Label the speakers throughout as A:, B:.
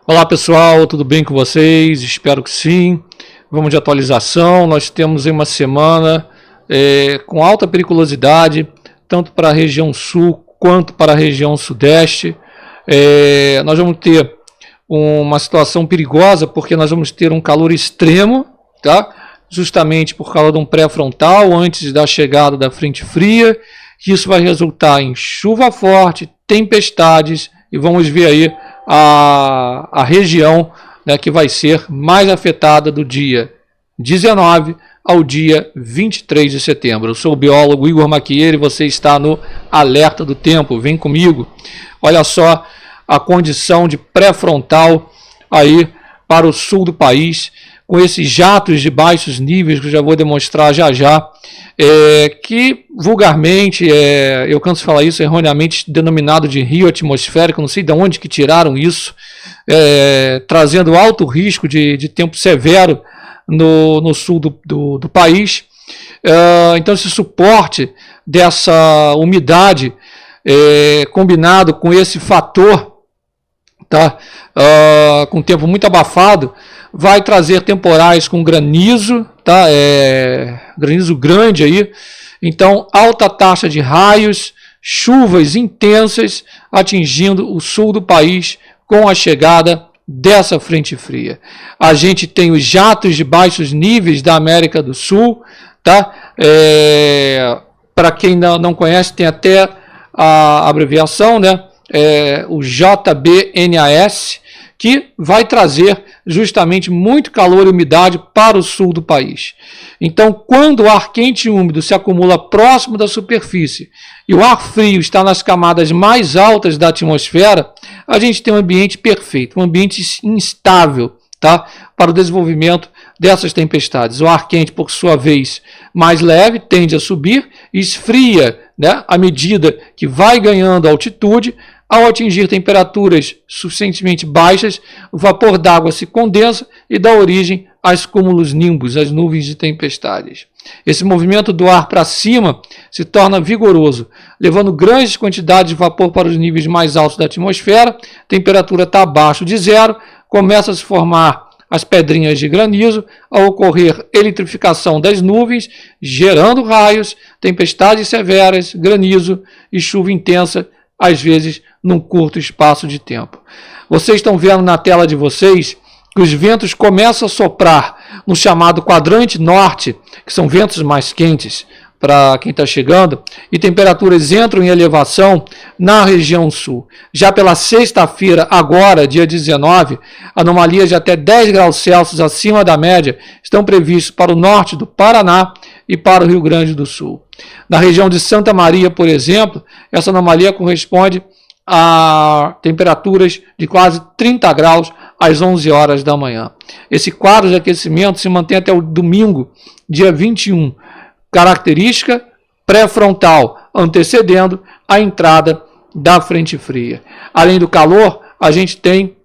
A: Olá pessoal, tudo bem com vocês? Espero que sim. Vamos de atualização. Nós temos uma semana com alta periculosidade, tanto para a região sul quanto para a região sudeste. Nós vamos ter uma situação perigosa porque nós vamos ter um calor extremo, tá? Justamente por causa de um pré-frontal antes da chegada da frente fria. Isso vai resultar em chuva forte, tempestades e vamos ver aí a região, né, que vai ser mais afetada do dia 19 ao dia 23 de setembro. Eu sou o biólogo Igor Maquieira e você está no Alerta do Tempo. Vem comigo. Olha só a condição de pré-frontal aí para o sul do país, com esses jatos de baixos níveis que eu já vou demonstrar já, que vulgarmente, eu canso de falar isso, erroneamente denominado de rio atmosférico, não sei de onde que tiraram isso, trazendo alto risco de tempo severo no sul do país. Então esse suporte dessa umidade, combinado com esse fator, tá, com tempo muito abafado, vai trazer temporais com granizo, tá? Granizo grande aí. Então, alta taxa de raios, chuvas intensas atingindo o sul do país com a chegada dessa frente fria. A gente tem os jatos de baixos níveis da América do Sul, tá? Para quem não conhece, tem até a abreviação, né? O JBNAS, que vai trazer justamente muito calor e umidade para o sul do país. Então, quando o ar quente e úmido se acumula próximo da superfície e o ar frio está nas camadas mais altas da atmosfera, a gente tem um ambiente perfeito, um ambiente instável, tá, para o desenvolvimento dessas tempestades. O ar quente, por sua vez, mais leve, tende a subir e esfria, né, à medida que vai ganhando altitude. Ao atingir temperaturas suficientemente baixas, o vapor d'água se condensa e dá origem aos cúmulos nimbus, as nuvens de tempestades. Esse movimento do ar para cima se torna vigoroso, levando grandes quantidades de vapor para os níveis mais altos da atmosfera. A temperatura está abaixo de zero, começa a se formar as pedrinhas de granizo, ao ocorrer eletrificação das nuvens, gerando raios, tempestades severas, granizo e chuva intensa, às vezes num curto espaço de tempo. Vocês estão vendo na tela de vocês que os ventos começam a soprar no chamado quadrante norte, que são ventos mais quentes para quem está chegando, e temperaturas entram em elevação na região sul. Já pela sexta-feira, agora, dia 19, anomalias de até 10 graus Celsius acima da média estão previstas para o norte do Paraná e para o Rio Grande do Sul. Na região de Santa Maria, por exemplo, essa anomalia corresponde a temperaturas de quase 30 graus às 11 horas da manhã. Esse quadro de aquecimento se mantém até o domingo, dia 21, característica pré-frontal, antecedendo a entrada da frente fria. Além do calor, a gente tem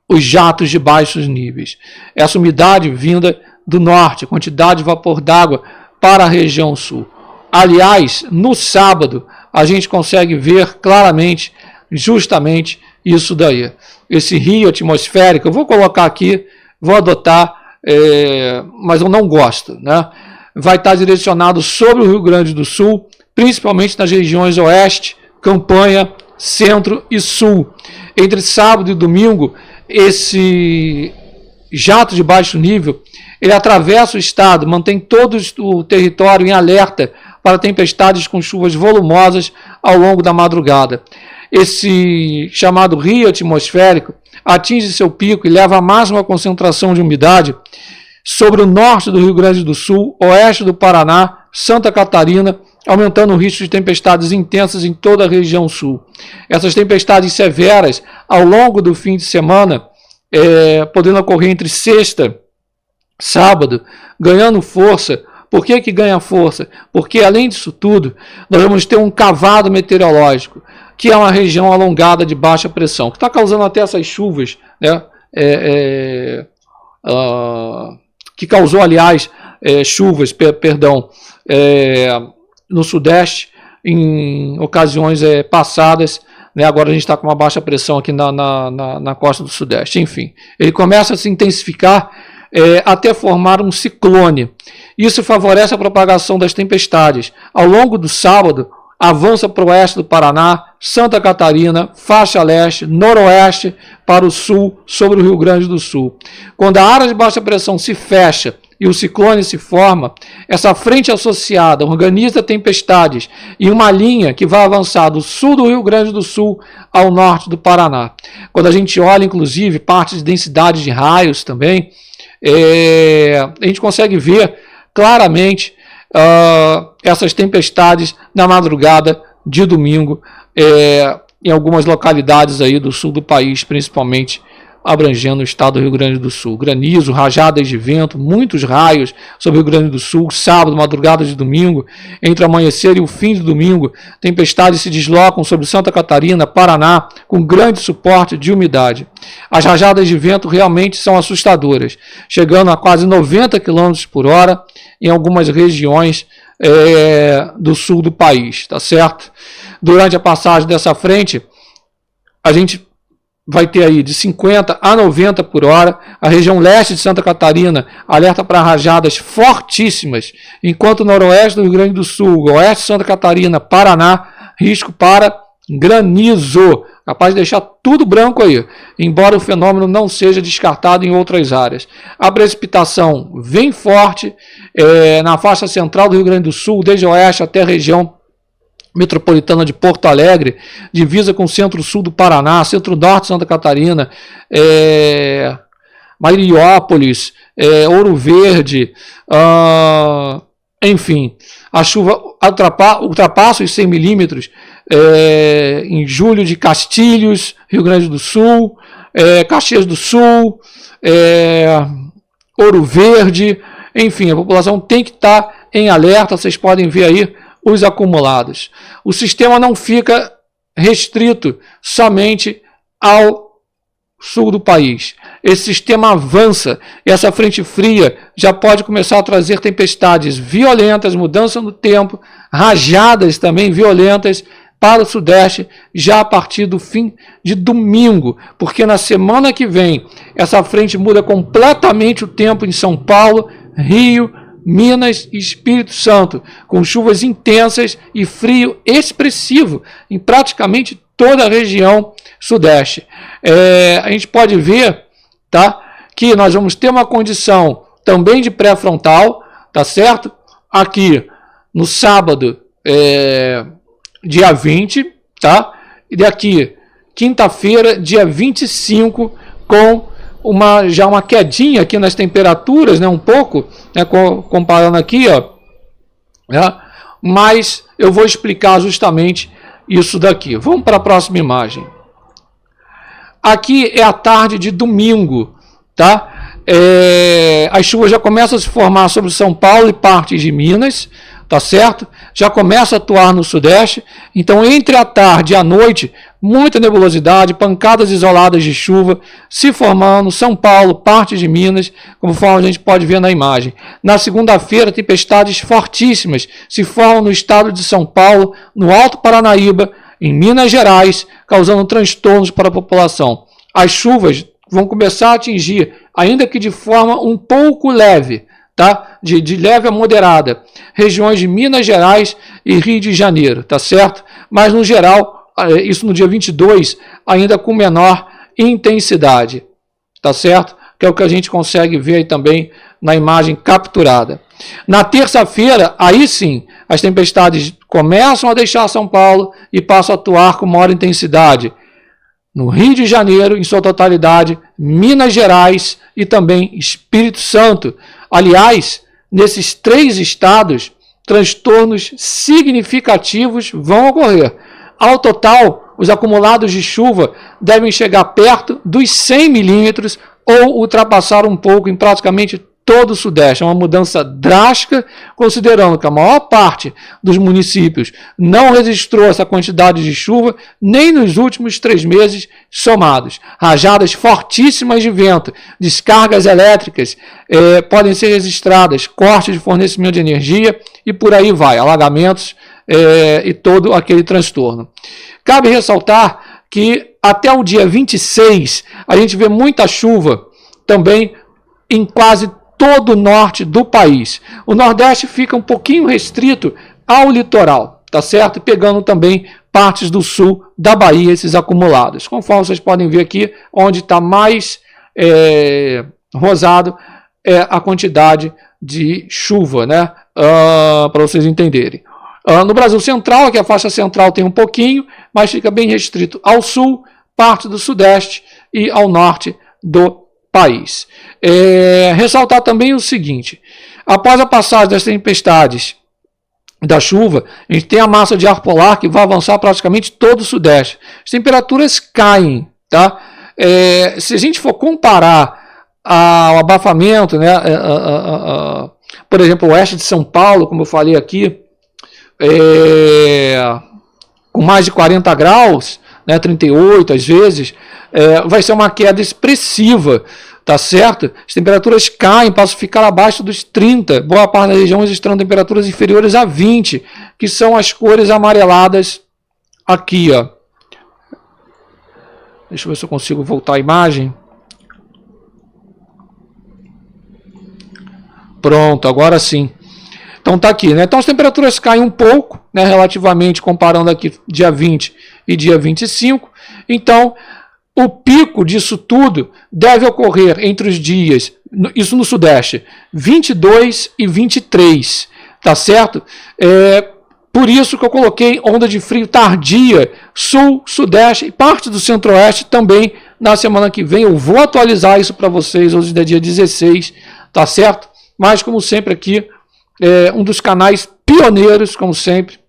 A: os jatos de baixos níveis. Essa umidade vinda do norte, quantidade de vapor d'água para a região sul. Aliás, no sábado, a gente consegue ver claramente, justamente isso daí. Esse rio atmosférico, eu vou colocar aqui, vou adotar, mas eu não gosto, né? Vai estar direcionado sobre o Rio Grande do Sul, principalmente nas regiões oeste, campanha, centro e sul. Entre sábado e domingo, esse jato de baixo nível, ele atravessa o estado, mantém todo o território em alerta para tempestades com chuvas volumosas ao longo da madrugada. Esse chamado rio atmosférico atinge seu pico e leva a máxima concentração de umidade sobre o norte do Rio Grande do Sul, oeste do Paraná, Santa Catarina, aumentando o risco de tempestades intensas em toda a região sul. Essas tempestades severas ao longo do fim de semana, podendo ocorrer entre sexta, sábado, ganhando força. Por que ganha força? Porque, além disso tudo, nós vamos ter um cavado meteorológico, que é uma região alongada de baixa pressão, que está causando até essas chuvas, né? Que causou, aliás, chuvas, no Sudeste, em ocasiões passadas, né? Agora a gente está com uma baixa pressão aqui na costa do Sudeste. Enfim, ele começa a se intensificar até formar um ciclone. Isso favorece a propagação das tempestades. Ao longo do sábado, avança para o oeste do Paraná, Santa Catarina, faixa leste, noroeste, para o sul, sobre o Rio Grande do Sul. Quando a área de baixa pressão se fecha e o ciclone se forma, essa frente associada organiza tempestades em uma linha que vai avançar do sul do Rio Grande do Sul ao norte do Paraná. Quando a gente olha, inclusive, partes de densidade de raios também, a gente consegue ver claramente essas tempestades na madrugada de domingo em algumas localidades aí do sul do país, principalmente abrangendo o estado do Rio Grande do Sul. Granizo, rajadas de vento, muitos raios sobre o Rio Grande do Sul, sábado, madrugada de domingo, entre o amanhecer e o fim do domingo, tempestades se deslocam sobre Santa Catarina, Paraná, com grande suporte de umidade. As rajadas de vento realmente são assustadoras, chegando a quase 90 km por hora em algumas regiões do sul do país, tá certo? Durante a passagem dessa frente, a gente vai ter aí de 50 a 90 por hora. A região leste de Santa Catarina alerta para rajadas fortíssimas, enquanto o noroeste do Rio Grande do Sul, oeste de Santa Catarina, Paraná, risco para granizo, capaz de deixar tudo branco aí, embora o fenômeno não seja descartado em outras áreas. A precipitação vem forte na faixa central do Rio Grande do Sul, desde o oeste até a região metropolitana de Porto Alegre, divisa com o centro-sul do Paraná, centro-norte de Santa Catarina, Mariópolis, Ouro Verde, enfim, a chuva ultrapassa os 100 milímetros em julho de Castilhos, Rio Grande do Sul, Caxias do Sul, Ouro Verde, enfim, a população tem que estar em alerta. Vocês podem ver aí os acumulados. O sistema não fica restrito somente ao sul do país. Esse sistema avança e essa frente fria já pode começar a trazer tempestades violentas, mudança no tempo, rajadas também violentas para o Sudeste já a partir do fim de domingo, porque na semana que vem essa frente muda completamente o tempo em São Paulo, Rio, Minas e Espírito Santo, com chuvas intensas e frio expressivo em praticamente toda a região sudeste. A gente pode ver, tá, que nós vamos ter uma condição também de pré-frontal, tá certo? Aqui no sábado, dia 20, tá? E daqui, quinta-feira, dia 25, com já uma quedinha aqui nas temperaturas, né, um pouco, né, comparando aqui, ó, né, mas eu vou explicar justamente isso daqui. Vamos para a próxima imagem. Aqui é a tarde de domingo, tá? As chuvas já começam a se formar sobre São Paulo e partes de Minas, tá certo? Já começa a atuar no Sudeste. Então, entre a tarde e a noite, muita nebulosidade, pancadas isoladas de chuva se formando, São Paulo, partes de Minas, conforme a gente pode ver na imagem. Na segunda-feira, tempestades fortíssimas se formam no estado de São Paulo, no Alto Paranaíba, em Minas Gerais, causando transtornos para a população. As chuvas vão começar a atingir, ainda que de forma um pouco leve, tá? De leve a moderada, regiões de Minas Gerais e Rio de Janeiro, tá certo? Mas no geral, isso no dia 22, ainda com menor intensidade, tá certo? Que é o que a gente consegue ver aí também na imagem capturada. Na terça-feira, aí sim, as tempestades começam a deixar São Paulo e passam a atuar com maior intensidade no Rio de Janeiro, em sua totalidade, Minas Gerais e também Espírito Santo. Aliás, nesses três estados, transtornos significativos vão ocorrer. Ao total, os acumulados de chuva devem chegar perto dos 100 milímetros ou ultrapassar um pouco em praticamente todo o Sudeste. É uma mudança drástica, considerando que a maior parte dos municípios não registrou essa quantidade de chuva nem nos últimos 3 meses somados. Rajadas fortíssimas de vento, descargas elétricas podem ser registradas, cortes de fornecimento de energia e por aí vai, alagamentos e todo aquele transtorno. Cabe ressaltar que até o dia 26 a gente vê muita chuva também em quase todo o norte do país. O Nordeste fica um pouquinho restrito ao litoral, tá certo? Pegando também partes do sul da Bahia, esses acumulados. Conforme vocês podem ver aqui, onde está mais rosado é a quantidade de chuva, né? Para vocês entenderem. No Brasil Central, aqui a faixa central tem um pouquinho, mas fica bem restrito ao sul, parte do sudeste e ao norte do país. Ressaltar também o seguinte: após a passagem das tempestades da chuva, a gente tem a massa de ar polar que vai avançar praticamente todo o sudeste. As temperaturas caem, tá? Se a gente for comparar ao abafamento, né, por exemplo, o oeste de São Paulo, como eu falei aqui, com mais de 40 graus, né, 38 às vezes, vai ser uma queda expressiva, tá certo? As temperaturas caem, passam a ficar abaixo dos 30, boa parte das regiões estão temperaturas inferiores a 20, que são as cores amareladas aqui, ó. Deixa eu ver se eu consigo voltar a imagem. Pronto, agora sim. Então tá aqui, né? Então as temperaturas caem um pouco, né, relativamente, comparando aqui dia 20 e dia 25. Então, o pico disso tudo deve ocorrer entre os dias, isso no Sudeste, 22 e 23, tá certo? Por isso que eu coloquei onda de frio tardia, Sul, Sudeste e parte do Centro-Oeste também na semana que vem. Eu vou atualizar isso para vocês hoje é dia 16, tá certo? Mas, como sempre aqui, um dos canais pioneiros, como sempre,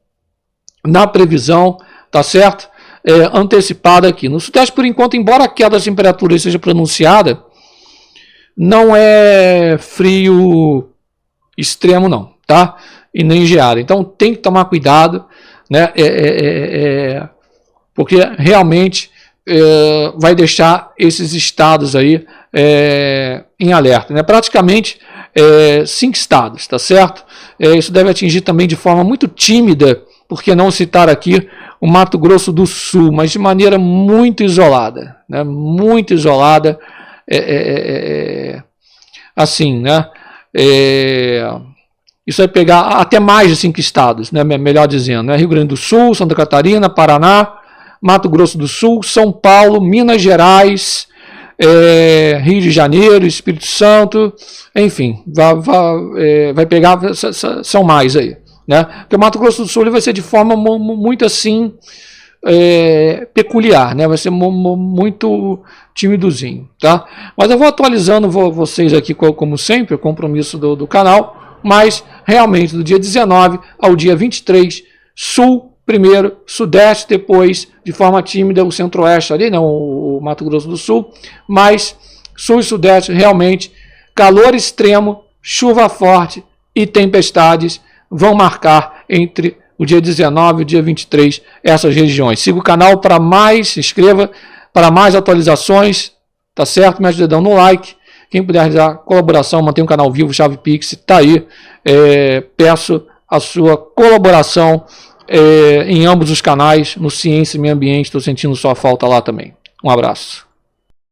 A: na previsão, tá certo? Antecipada aqui. No Sudeste, por enquanto, embora a queda das temperaturas seja pronunciada, não é frio extremo não, tá? E nem geada. Então tem que tomar cuidado, né? Porque realmente vai deixar esses estados aí em alerta, né? Praticamente 5 estados, tá certo? Isso deve atingir também de forma muito tímida, por que não citar aqui o Mato Grosso do Sul, mas de maneira muito isolada, né? Muito isolada, assim, né? Isso vai pegar até mais de 5 estados, né? Melhor dizendo, né? Rio Grande do Sul, Santa Catarina, Paraná, Mato Grosso do Sul, São Paulo, Minas Gerais, Rio de Janeiro, Espírito Santo, enfim, vai pegar, são mais aí, né? Porque o Mato Grosso do Sul vai ser de forma muito assim peculiar, né? Vai ser muito timidozinho, tá? Mas eu vou atualizando vocês aqui, como sempre, o compromisso do canal, mas realmente do dia 19 ao dia 23, Sul primeiro, Sudeste depois, de forma tímida, o Centro-Oeste ali, não, o Mato Grosso do Sul, mas Sul e Sudeste realmente, calor extremo, chuva forte e tempestades vão marcar entre o dia 19 e o dia 23 essas regiões. Siga o canal para mais, se inscreva para mais atualizações, tá certo? Mete o dedão no like. Quem puder dar colaboração, manter o canal vivo, chave Pix, está aí. Peço a sua colaboração em ambos os canais, no Ciência e Meio Ambiente. Estou sentindo sua falta lá também. Um abraço.